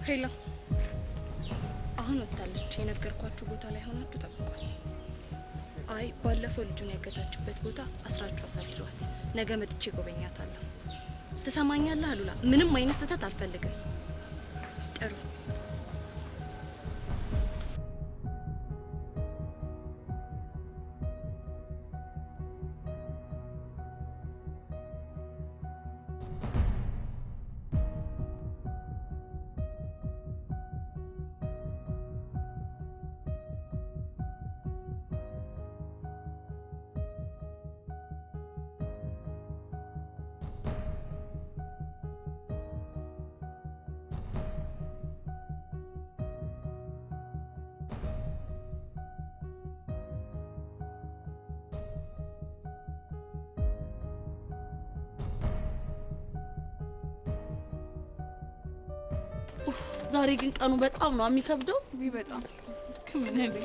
ሄሎ አሁን ወጣለች የነገርኳችሁ ቦታ ላይ ሆናችሁ ጠብቋት አይ ባለፈው ልጁን ያገታችበት ቦታ አስራችሁ አሳድሯት ነገ መጥቼ ጎበኛታለሁ ተሰማኛለህ አሉላ ምንም አይነት ስህተት አልፈልግም ጥሩ ዛሬ ግን ቀኑ በጣም ነው የሚከብደው በጣም ከምን ያለ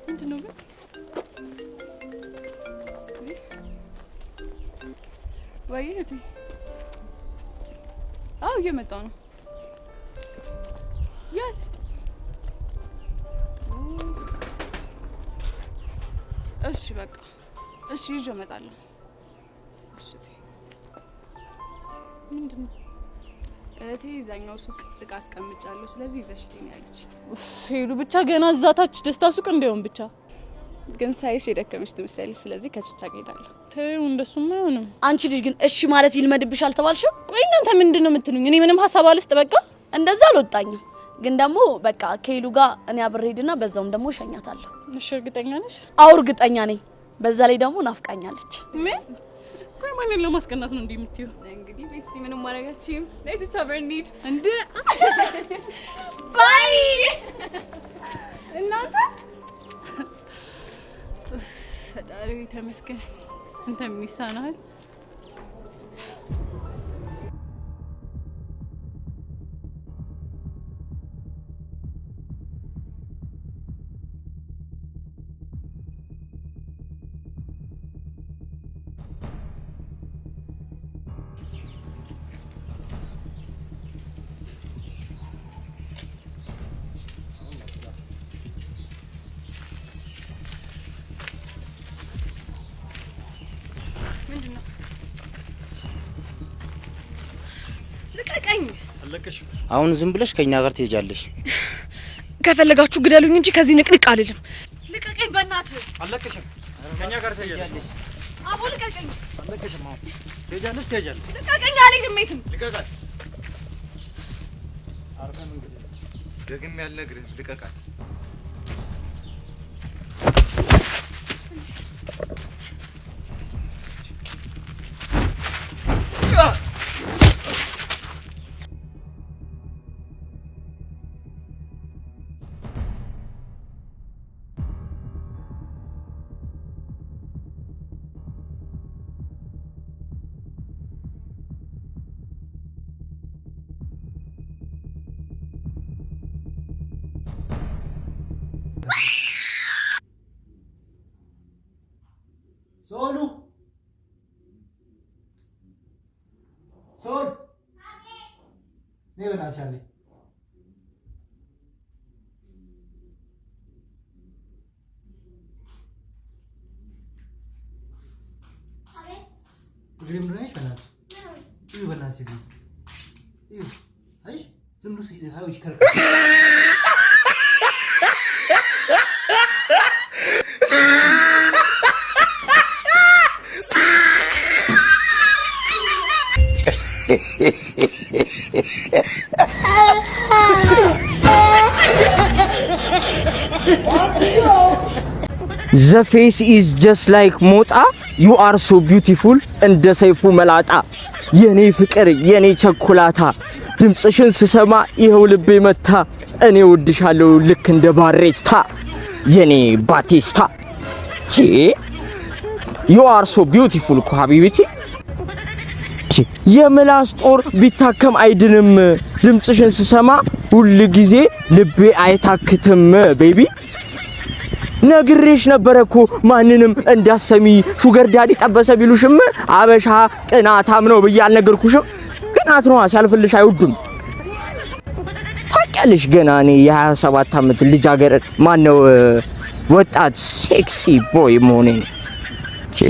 ምንድነው ግን ወይዬ አው እየመጣው ነው የት እሺ በቃ እሺ ይዤ እመጣለሁ እሺ ምንድነው እቴ ይዛኛው ሱቅ እቃ አስቀምጫለሁ ስለዚህ ይዘሽልኝ ያለች ሄሉ ብቻ ገና እዛታች ደስታ ሱቅ እንደውም ብቻ ግን ሳይሽ የደከመሽ ትመስያለሽ ስለዚህ ከቹቻ ሄዳለሁ ተይው እንደሱማ አይሆንም አንቺ ልጅ ግን እሺ ማለት ይልመድብሽ አልተባልሽም ቆይ እናንተ ምንድነው የምትሉኝ እኔ ምንም ሐሳብ አልስጥ በቃ እንደዛ አልወጣኝም ግን ደግሞ በቃ ከሄሉ ጋር እኔ አብሬ ሄድና በዛውም ደግሞ ሸኛታለሁ እሺ እርግጠኛ ነሽ አው እርግጠኛ ነኝ በዛ ላይ ደግሞ ናፍቃኛለች ምን ቆይ ማንን ለማስቀናት ነው እንደምትዩ እንግዲህ ቤስቲ ምንም ማረጋችም ለይቹቻ በርኒድ እንዴ ባይ እናንተ ፈጣሪ ተመስገን እንተ ሚሳናል አሁን ዝም ብለሽ ከኛ ጋር ትሄጃለሽ ከፈለጋችሁ ግደሉኝ እንጂ ከዚህ ንቅንቅ አልልም ልቀቀኝ በእናትህ አለቀሽም ከኛ ጋር ትሄጃለሽ አቦ ልቀቀኝ አለቀሽም አሁን ትሄጃለሽ ልቀቀኝ አልሄድም የትም ልቀቃት አርፈን ደግሜ ያልነግርህ ልቀቃት नहीं बना चाले ग्रीन राइस बना ये बना चाहिए ये है तुम लोग सीधे हाउ इस कर The face is just like Mota. You are so beautiful. እንደ ሰይፉ መላጣ የኔ ፍቅር የኔ ቸኮላታ ድምጽሽን ስሰማ ይሄው ልቤ መታ እኔ ወድሻለሁ ልክ እንደ ባሬስታ የኔ ባቲስታ You are so beautiful ሀቢብቲ የምላስ ጦር ቢታከም አይድንም ድምጽሽን ስሰማ ሁሉ ጊዜ ልቤ አይታክትም ቤቢ ነግሬሽ ነበረኮ ማንንም እንዳሰሚ ሹገር ዳዲ ጠበሰ ቢሉሽም አበሻ ቅናታም ነው ብያል ነገርኩሽም ቅናት ነው ሲያልፍልሽ አይወዱም ታውቂያለሽ ገና እኔ የ27 ዓመት ልጅ አገር ማነው ወጣት ሴክሲ ቦይ መሆኔን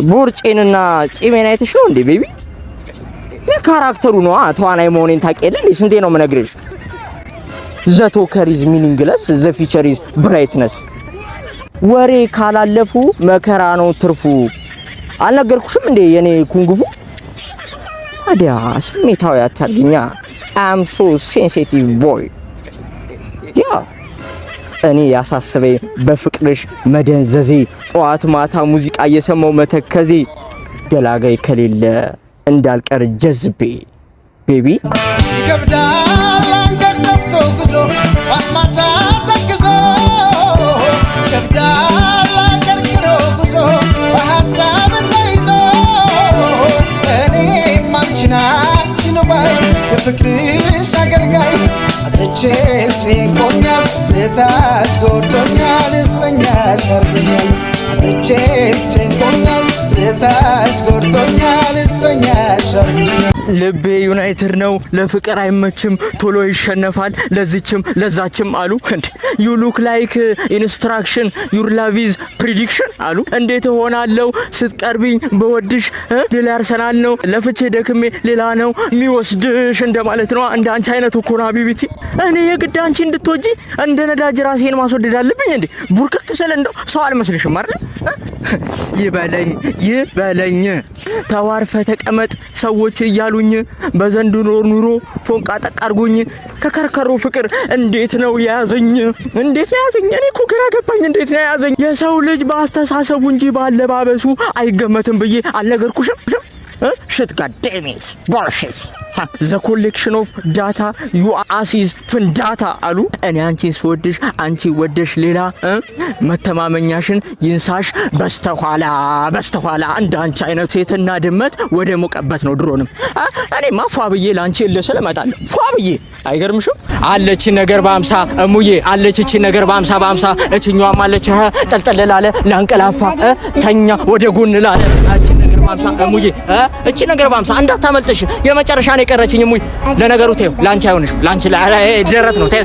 ቦርጬንና ጺሜን አይተሽ ነው እንዴ ቤቢ? የካራክተሩ ነው ተዋናይ መሆኔን ታውቂያለሽ እንዴ? ስንቴ ነው የምነግርሽ? ዘ ቶከር ኢዝ ሚኒንግለስ ዘ ፊቸር ኢዝ ብራይትነስ። ወሬ ካላለፉ መከራ ነው ትርፉ። አልነገርኩሽም እንዴ የኔ ኩንጉፉ? ታዲያ ስሜታዊ አታርጊኛ። አም ሶ ሴንሲቲቭ ቦይ። ያ እኔ ያሳስበኝ በፍቅርሽ መደንዘዜ፣ ጠዋት ማታ ሙዚቃ እየሰማው መተከዜ፣ ገላጋይ ከሌለ እንዳልቀር ጀዝቤ ቤቢ ይከብዳል አንገት ደፍቶ ጉዞ ማስማታ ተክዞ ይከብዳል አቀርቅሮ ጉዞ በሀሳብ ተይዞ እኔም አንቺን አንቺን ባይ የፍቅርሽ አገልጋይ አጥቼ ጭንቆኛል ስታሽ ጎድቶኛል እስረኛ ሰርብኛል አጥቼ ጭንቆኛል ስታሽ ጎድቶኛል እስረኛ ሰርብኛል። ልቤ ዩናይትድ ነው ለፍቅር አይመችም ቶሎ ይሸነፋል ለዚችም ለዛችም አሉ። ዩ ሉክ ላይክ ኢንስትራክሽን ዩር ላቭ ኢዝ ፕሪዲክሽን አሉ። እንዴት ሆናለው ስትቀርቢኝ በወድሽ ሌላ አርሰናል ነው ለፍቼ ደክሜ ሌላ ነው የሚወስድሽ እንደማለት ነው። እንደ አንቺ አይነት እኮ ነው ሀቢቢቲ። እኔ የግድ አንቺ እንድትወጂ እንደ ነዳጅ ራሴን ማስወደድ አለብኝ እንዴ? ቡርክክ ስለ እንደው ሰው አልመስልሽም አይደል? ይበለኝ ይበለኝ ተዋርፈ ተቀመጥ ሰዎች እያሉኝ በዘንድሮ ኑሮ ፎንቃ ጠቅ አርጎኝ ከከርከሮ ፍቅር እንዴት ነው ያዘኝ? እንዴት ነው ያዘኝ? እኔ እኮ ግራ ገባኝ። እንዴት ነው ያዘኝ? የሰው ልጅ በአስተሳሰቡ እንጂ ባለባበሱ አይገመትም ብዬ አልነገርኩሽም? shit god damn it bullshit the collection of data you as is ፍንዳታ አሉ። እኔ አንቺን ስወድሽ አንቺ ወደሽ ሌላ መተማመኛሽን ይንሳሽ በስተኋላ በስተኋላ እንደ አንቺ አይነት ሴትና ድመት ወደ ሞቀበት ነው ድሮንም እኔ ማፋብዬ ላንቺ ለሰለ እመጣለሁ ፋብዬ። አይገርምሽም? አለች ነገር በ50 እሙዬ አለች እቺ ነገር በ50 እቺኛዋም አለች ጠልጠለላለ ላንቀላፋ ተኛ ወደ ጎን ላለ እቺ ነገር በ50 እሙዬ እቺ ነገር በ50 እንዳታመልጥሽ የመጨረሻ ነው የቀረችኝ እሙዬ። ለነገሩ ተይው ላንቺ አይሆንሽ ላንቺ ደረት ነው ተይ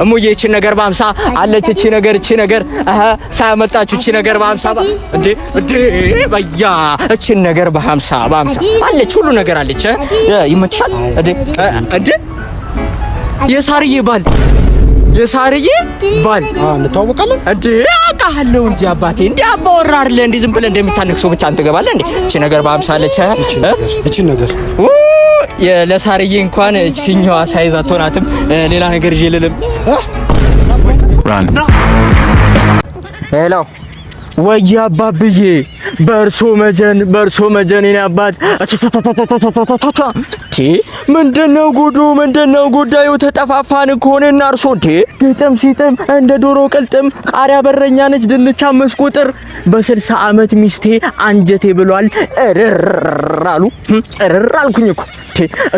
እሙዬ እቺ ነገር በ50 አለች እቺ ነገር ሳያመልጣችሁ እቺ ነገር በ50 እንዴ በያ እቺ ነገር በ50 አለች ሁሉ ነገር አለች። ይመችሻል እንዴ የሳርዬ ባል እንተዋወቃለን እንዴ? አውቃለሁ እንጂ አባቴ እንዴ አባወራ አይደለ እንዴ? ዝም ብለህ እንደሚታነቅ ሰው ብቻ አንተ ገባለህ እንዴ? እቺ ነገር በ50 አለች እቺ ነገር ለሳርዬ እንኳን እቺኛዋ ሳይዝ አትሆናትም። ሌላ ነገር ይልልም ሄሎ ወይ አባብዬ በርሶ መጀን የኔ አባት ምንድነው ጉዳዩ? ተጠፋፋን እኮ ነና እርሶ እንዴ ግጥም ሲጥም እንደ ዶሮ ቅልጥም ቃሪያ በረኛ ነች ድንቻ መስቁጥር በ60 ዓመት ሚስቴ አንጀቴ ብሏል እርራሉ እርራልኩኝ እኮ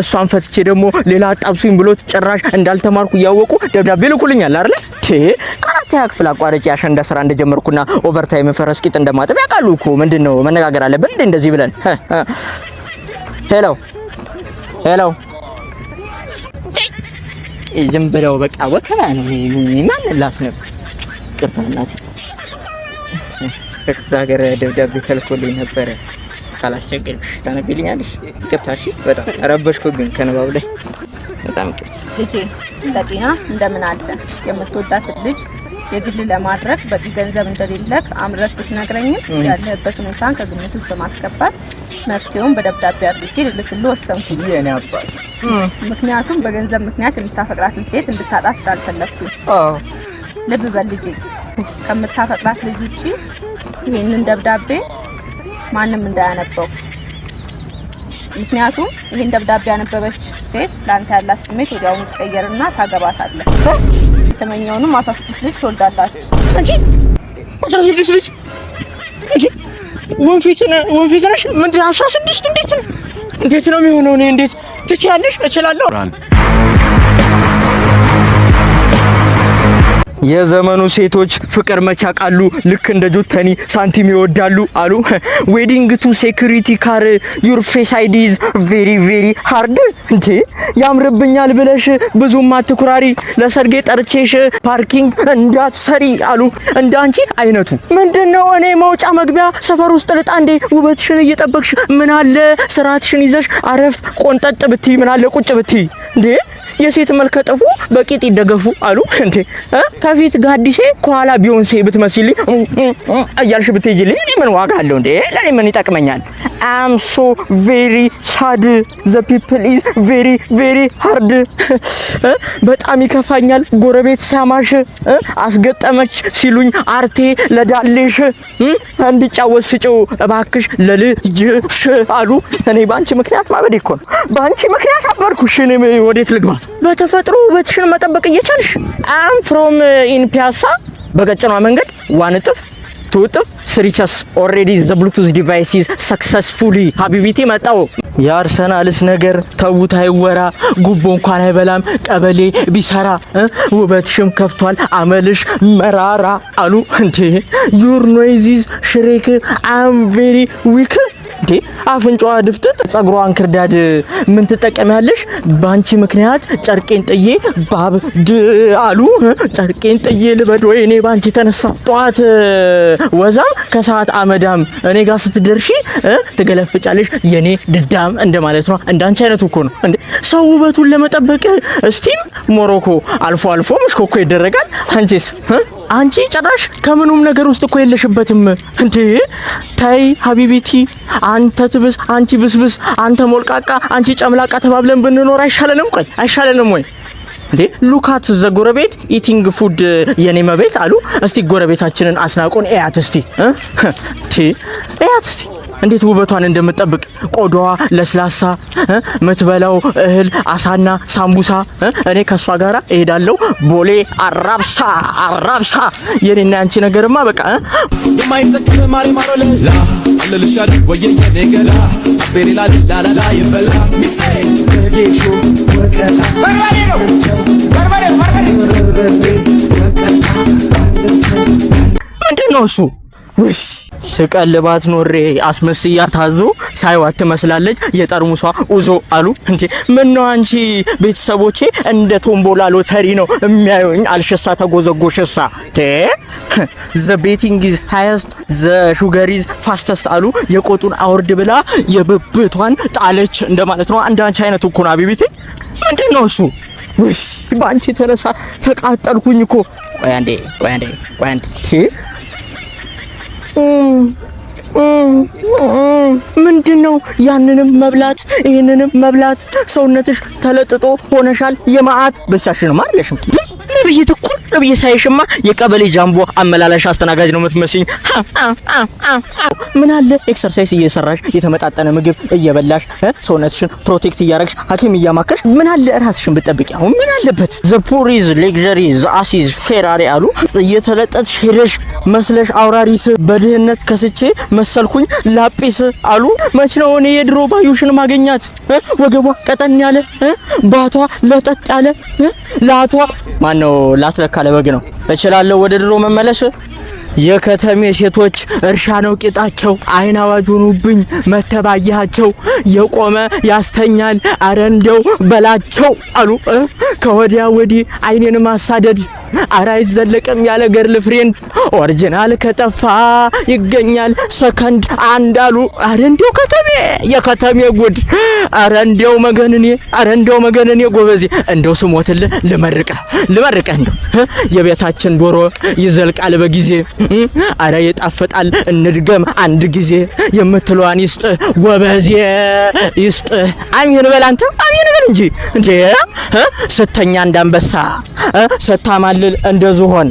እሷን ፈትቼ ደግሞ ሌላ አጣብሱኝ ብሎት ጭራሽ እንዳልተማርኩ ያወቁ ደብዳቤ ልኩልኛል አይደል? አራተኛ ክፍል አቋርጬ አሸንዳ ስራ እንደጀመርኩና ኦቨርታይም ፈረስቂጥ እንደማጠብ ያውቃሉ እኮ። ምንድነው መነጋገር አለብን እንዴ እንደዚህ ብለን? ሄሎ ዝም ብለው በቃ ወከባ ነው። ማን ላስነብ ቅርታናት ከክፍለ ሀገር ደብዳቤ ተልኮልኝ ነበረ። ካላስቸገርኩሽ ታነብልኛለሽ? ይቅርታሽ በጣም ረበሽኩ ግን ከነባብ ላይ በጣም ይቅርታ። ልጄ ለጤና እንደምን አለ? የምትወዳት ልጅ የግል ለማድረግ በቂ ገንዘብ እንደሌለክ አምረህ ብትነግረኝም ያለህበት ሁኔታን ከግምት ውስጥ በማስገባት መፍትሄውን በደብዳቤ አድርጌ ልልክልህ ወሰንኩ። የኔ አባት ምክንያቱም በገንዘብ ምክንያት የምታፈቅራትን ሴት እንድታጣ ስላልፈለኩኝ። ልብ በል ልጄ፣ ከምታፈቅራት ልጅ ውጪ ይሄንን ደብዳቤ ማንም እንዳያነበው። ምክንያቱም ይሄን ደብዳቤ ያነበበች ሴት ላንተ ያላት ስሜት ወዲያውኑ ይቀየርና ታገባታለህ። የተመኘውንም 16 ልጅ ትወልዳላችሁ። እንጂ 16 ልጅ እንጂ ወንፊት ነሽ? ምንድን 16? እንዴት ነው የሚሆነው? እኔ እንዴት ትችያለሽ? እችላለሁ። የዘመኑ ሴቶች ፍቅር መቻቃሉ ልክ እንደ ጆተኒ ሳንቲም ይወዳሉ አሉ። ዌዲንግ ቱ ሴኩሪቲ ካር ዩር ፌስ አይዲ ኢዝ ቬሪ ቬሪ ሃርድ። እንዴ ያምርብኛል ብለሽ ብዙም አትኩራሪ፣ ለሰርጌ ጠርቼሽ ፓርኪንግ እንዳትሰሪ አሉ። እንዳንቺ አይነቱ ምንድነው? እኔ መውጫ መግቢያ ሰፈር ውስጥ ልጣ እንዴ? ውበትሽን እየጠበቅሽ ምን አለ ስርዓትሽን ይዘሽ አረፍ ቆንጠጥ ብትይ፣ ምን አለ ቁጭ ብትይ እንዴ? የሴት መልከ ጥፉ በቂጥ ይደገፉ አሉ። እንዴ ከፊት ጋዲሴ ከኋላ ቢዮንሴ ብትመስልኝ እያልሽ ብትይጂልኝ እኔ ምን ዋጋ አለው እንዴ? ለኔ ምን ይጠቅመኛል? አም ሶ ቬሪ ሳድ ዘ ፒፕል ኢዝ ቬሪ ቬሪ ሃርድ። በጣም ይከፋኛል ጎረቤት ሲያማሽ፣ አስገጠመች ሲሉኝ አርቴ ለዳሌሽ፣ እንድጫወት ስጭው እባክሽ ለልጅሽ አሉ። እኔ ባንቺ ምክንያት ማበዴ እኮ ነው። ባንቺ ምክንያት አበርኩሽ። እኔ ወዴት ልግባ? በተፈጥሮ ውበትሽን መጠበቅ እየቻልሽ አም ፍሮም ኢን ፒያሳ በቀጭኗ መንገድ ዋን እጥፍ ቱ እጥፍ ስሪቸስ ኦልሬዲ ዘ ብሉቱዝ ዲቫይስ ኢዝ ሰክሰስፉሊ ሀቢቢቲ መጣው። የአርሰናልስ ነገር ተውት አይወራ፣ ጉቦ እንኳን አይበላም ቀበሌ ቢሰራ፣ ውበትሽም ከፍቷል አመልሽ መራራ አሉ። እንዴ ዩር ኖይዚዝ ሽሬክ አም ቬሪ ዊክ። እንዴ አፍንጫዋ ድፍጥጥ ጸጉሯን ክርዳድ ምን ትጠቀሚያለሽ? ባንቺ ምክንያት ጨርቄን ጥዬ ባብድ አሉ። ጨርቄን ጥዬ ልበድ ወይ እኔ ባንቺ ተነሳ። ጧት ወዛም ከሰዓት አመዳም እኔ ጋር ስትደርሺ ትገለፍጫለሽ የኔ ድዳም እንደማለት ነው። እንዳንቺ አይነቱ እኮ ነው እንዴ ሰው ውበቱን ለመጠበቅ ስቲም ሞሮኮ አልፎ አልፎ መሽኮኮ ይደረጋል። አንቺስ አንቺ ጭራሽ ከምኑም ነገር ውስጥ እኮ የለሽበትም እንዴ። ታይ ሀቢቢቲ አንተ ትብስ አንቺ ብስብስ አንተ ሞልቃቃ አንቺ ጨምላቃ ተባብለን ብንኖር አይሻለንም? ቆይ አይሻለንም ወይ እንዴ? ሉካት ዘ ጎረቤት ኢቲንግ ፉድ የኔ መቤት አሉ። እስቲ ጎረቤታችንን አስናቆን እያት እስቲ እያት እስቲ እንዴት ውበቷን እንደምትጠብቅ ቆዳዋ ለስላሳ ምትበላው እህል አሳና ሳምቡሳ። እኔ ከሷ ጋራ እሄዳለሁ ቦሌ አራብሳ አራብሳ። የኔና ያንቺ ነገርማ በቃ የማይጠቅም ማሪ ማሮለላ አለልሻል ወየየ ነገላ አቤሬላ ላላላ ይበላ ሚሴ ከጄሾ ወቀታ በርባዴ ነው በርባዴ ምንድነው እሱ? ወይስ ስቀልባት ኖሬ አስመስያ ታዞ ሳይዋት ትመስላለች የጠርሙሷ ኡዞ አሉ። እንዴ ምን ነው አንቺ ቤተሰቦቼ እንደ ቶምቦላ ሎተሪ ነው የሚያዩኝ አልሽሳ ተጎዘጎሽሳ ዘ ቤቲንግ ኢዝ ሃይስት ዘ ሹገር ኢዝ ፋስተስት አሉ። የቆጡን አውርድ ብላ የብብቷን ጣለች እንደማለት ነው። አንዳንቺ አይነቱ እኮ ነው አቢቢቲ። ምንድነው እሱ? ወይስ ባንቺ ተነሳ ተቃጠልኩኝ እኮ። ቆይ አንዴ ምንድነው ያንንም መብላት ይሄንንም መብላት? ሰውነትሽ ተለጥጦ ሆነሻል የማአት በሳሽን ማርለሽም ነብይ ተኩል ነብይ ሳይሽማ የቀበሌ ጃምቦ አመላላሽ አስተናጋጅ ነው የምትመስኝ። ምን አለ ኤክሰርሳይዝ እየሰራሽ የተመጣጠነ ምግብ እየበላሽ ሰውነትሽን ፕሮቴክት እያረግሽ ሐኪም እያማከርሽ ምን አለ ራስሽን ብትጠብቂ። አሁን ምን አለበት? ዘ ፑር ኢዝ ሌግዠሪ ዘ አስ ኢዝ ፌራሪ አሉ። እየተለጠጥሽ ሄደሽ መስለሽ አውራሪስ በድህነት ከስቼ መሰልኩኝ ላጲስ አሉ። መች ነው እኔ የድሮ ባዩሽን ማገኛት? ወገቧ ቀጠን ያለ ባቷ ለጠጥ ያለ ላቷ ማነው ላትለካ ለበግ ነው። እችላለሁ ወደ ድሮ መመለስ። የከተሜ ሴቶች እርሻ ነው ቂጣቸው፣ አይን አዋጅ ሆኑብኝ መተባያቸው። የቆመ ያስተኛል አረ እንደው በላቸው አሉ። ከወዲያ ወዲህ አይኔን ማሳደድ አረ አይዘለቅም ያለ ገርል ፍሬንድ። ኦሪጂናል ከጠፋ ይገኛል ሰከንድ አንድ አሉ። አረ እንደው ከተሜ የከተሜ ጉድ። አረ እንደው መገንኔ ጎበዜ እንደው ስሞትልህ ልመርቀህ እንደው የቤታችን ዶሮ ይዘልቃል በጊዜ። አረ ይጣፍጣል እንድገም አንድ ጊዜ የምትለዋን ይስጥ ጎበዜ ይስጥ። አሚን በል አንተ አሚን በል እንጂ እንዴ ስተኛ እንዳንበሳ ስታማልል እንደ ዝሆን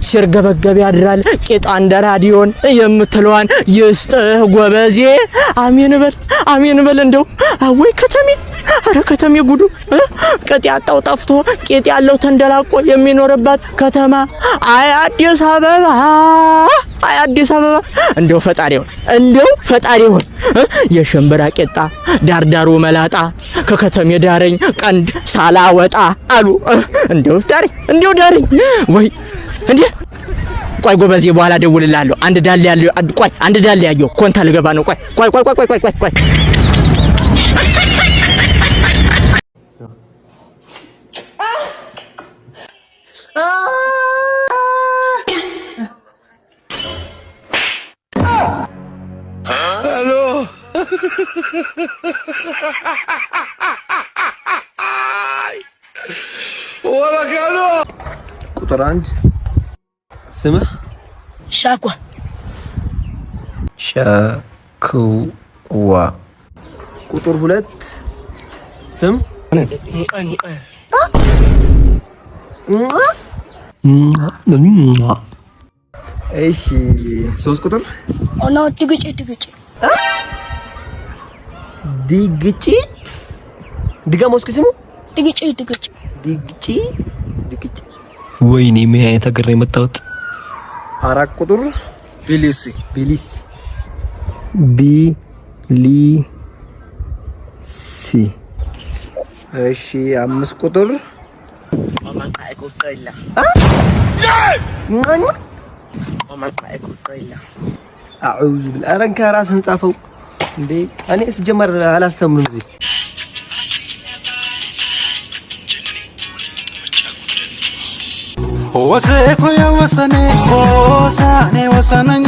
ሲርገበገብ ያድራል ቂጣ እንደ ራዲዮን የምትለዋን ይስጥ ጎበዜ። አሚን በል እንደው አወይ ከተሜ። አረ ከተሜ ጉዱ ቅጥ ያጣው ጠፍቶ ቂጥ ያለው ተንደላቆ የሚኖርባት ከተማ አይ አዲስ አበባ እንደው ፈጣሪ ሆይ የሽምብራ ቂጣ ዳርዳሩ መላጣ ከከተሜ ዳረኝ ቀንድ ሳላወጣ አሉ። እንደው ዳረኝ ወይ እንዴ ቆይ ጎበዜ በኋላ ደውልልሃለሁ አንድ ዳል ያለው ቆይ አንድ ዳል ያየው ኮንታ ልገባ ነው ቆይ Hello. Hola, Carlos. ቁጥር 1 ስምህ? ሻኳ ሸክዋ። ቁጥር 2 ስም? እሺ 3 ቁጥር ኦኖ ድግጭ ዲግጪ ድጋሞ እስኪ ስሙ ድግጭ ዲግጪ ወይኔ ምን አይነት ሀገር ነው የመጣሁት? 4 ቁጥር ቢሊሲ እሺ 5 ቁጥር አዑዙ ቢል አረንካ ራስህን ጻፈው እንዴ እኔ ስጀመር አላስተምርም እዚህ ወሰኮ ያወሰኔ ወሳኔ ወሰነኛ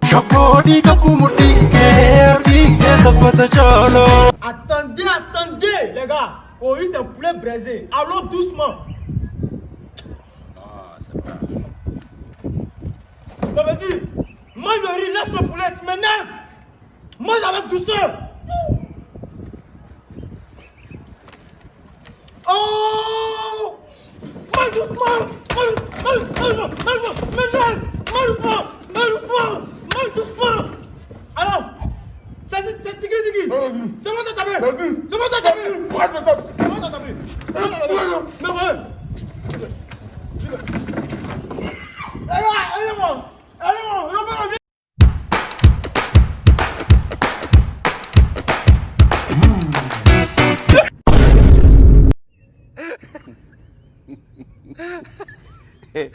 ሸቦዲ ከቡሙዲ ከርዲ ከሰበተ ቻሎ Attendez, les gars. Oh, oui, c'est un poulet braisé. Allons doucement. Ça veut dire, mange le riz, laisse le poulet, tu m'énerves. Mange avec douceur. Oh! Mange doucement. Mange doucement. Alors, c'est tigre. C'est bon, t'as tapé. C'est bon, t'as tapé. C'est bon, t'as tapé. Mais ouais. Allez, Hey.